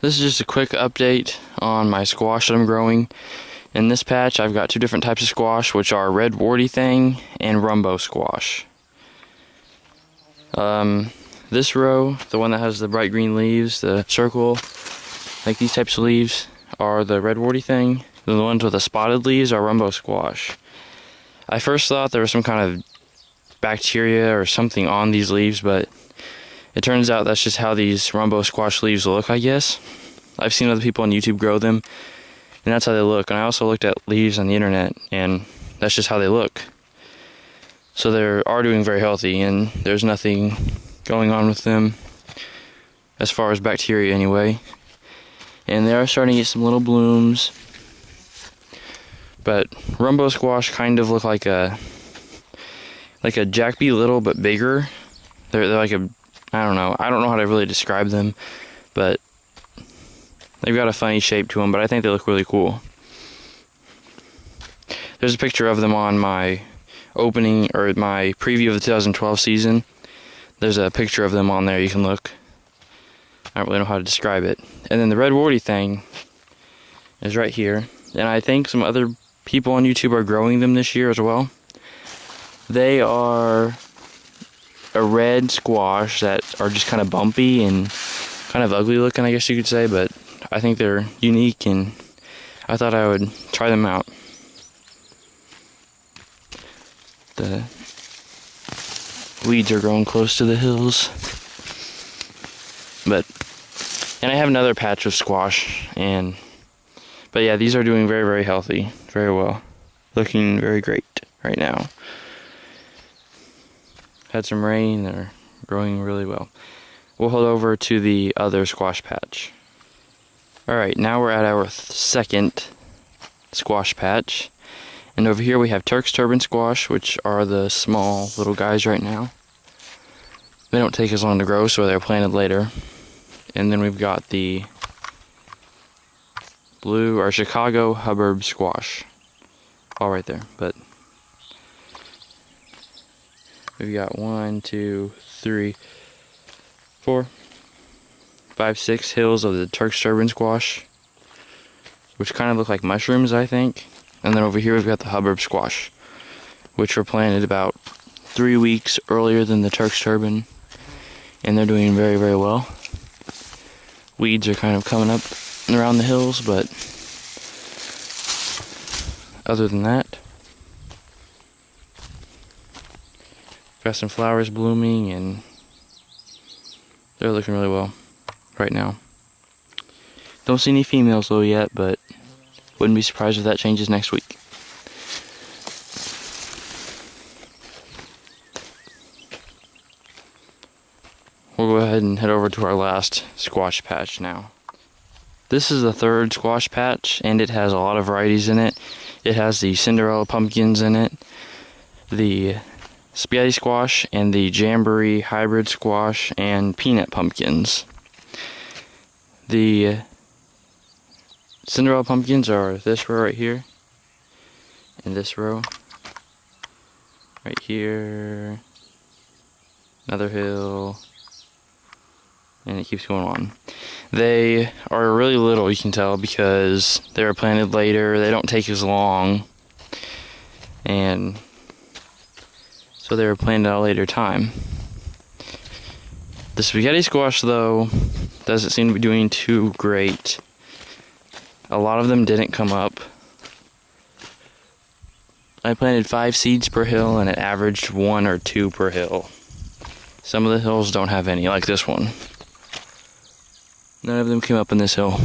This is just a quick update on my squash that I'm growing. In this patch, I've got two different types of squash, which are red warty thing and rumbo squash. This row, the one that has the bright green leaves, the circle, like these types of leaves, are the red warty thing. The ones with the spotted leaves are rumbo squash. I first thought there was some kind of bacteria or something on these leaves, but it turns out that's just how these rumbo squash leaves look, I guess. I've seen other people on YouTube grow them, and that's how they look. And I also looked at leaves on the internet, and that's just how they look. So they are doing very healthy, and there's nothing going on with them as far as bacteria anyway. And they are starting to get some little blooms. But rumbo squash kind of look like a Jack B. Little but bigger. They're like a, I don't know how to really describe them, but they've got a funny shape to them, but I think they look really cool. There's a picture of them on my opening, or my preview of the 2012 season. There's a picture of them on there, you can look. I don't really know how to describe it. And then the red warty thing is right here. And I think some other people on YouTube are growing them this year as well. They are a red squash that are just kind of bumpy and kind of ugly looking, I guess you could say, but I think they're unique, and I thought I would try them out. The weeds are growing close to the hills. And I have another patch of squash, but yeah, these are doing very, very healthy, very well. Looking very great right now. Had some rain, they're growing really well. We'll head over to the other squash patch. Alright, now we're at our second squash patch. And over here we have Turk's turban squash, which are the small little guys right now. They don't take as long to grow, so they're planted later. And then we've got the blue, or Chicago Hubbard squash. All right there, but we've got 1, 2, 3, 4, 5, 6 hills of the Turk's turban squash, which kind of look like mushrooms, I think. And then over here we've got the Hubbard squash, which were planted about 3 weeks earlier than the Turk's turban, and they're doing very, very well. Weeds are kind of coming up around the hills, but other than that, got some flowers blooming, and they're looking really well right now. Don't see any females though yet, but wouldn't be surprised if that changes next week. We'll go ahead and head over to our last squash patch now. This is the third squash patch, and it has a lot of varieties in it. It has the Cinderella pumpkins in it, the spaghetti squash, and the jamboree hybrid squash, and peanut pumpkins. The Cinderella pumpkins are this row right here, and this row right here, another hill, and it keeps going on. They are really little, you can tell, because they were planted later. They don't take as long, and so they were planted at a later time. The spaghetti squash, though, doesn't seem to be doing too great. A lot of them didn't come up. I planted 5 seeds per hill, and it averaged 1 or 2 per hill. Some of the hills don't have any, like this one. None of them came up in this hill.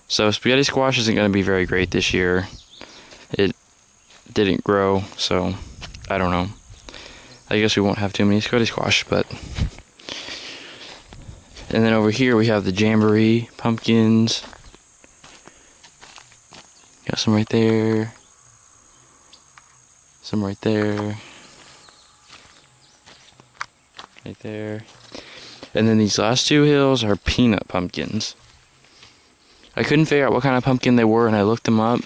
So spaghetti squash isn't going to be very great this year. It didn't grow, so I don't know. I guess we won't have too many spaghetti squash, but... And then over here we have the jamboree pumpkins. Got some right there. Some right there. Right there. And then these last 2 hills are peanut pumpkins. I couldn't figure out what kind of pumpkin they were, and I looked them up.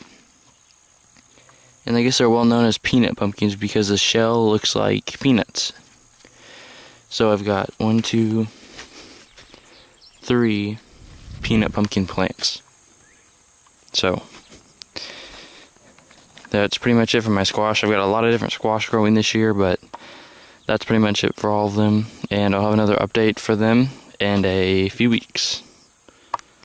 And I guess they're well known as peanut pumpkins because the shell looks like peanuts. So I've got 1, 2, 3, peanut pumpkin plants. So that's pretty much it for my squash. I've got a lot of different squash growing this year, but that's pretty much it for all of them, and I'll have another update for them in a few weeks.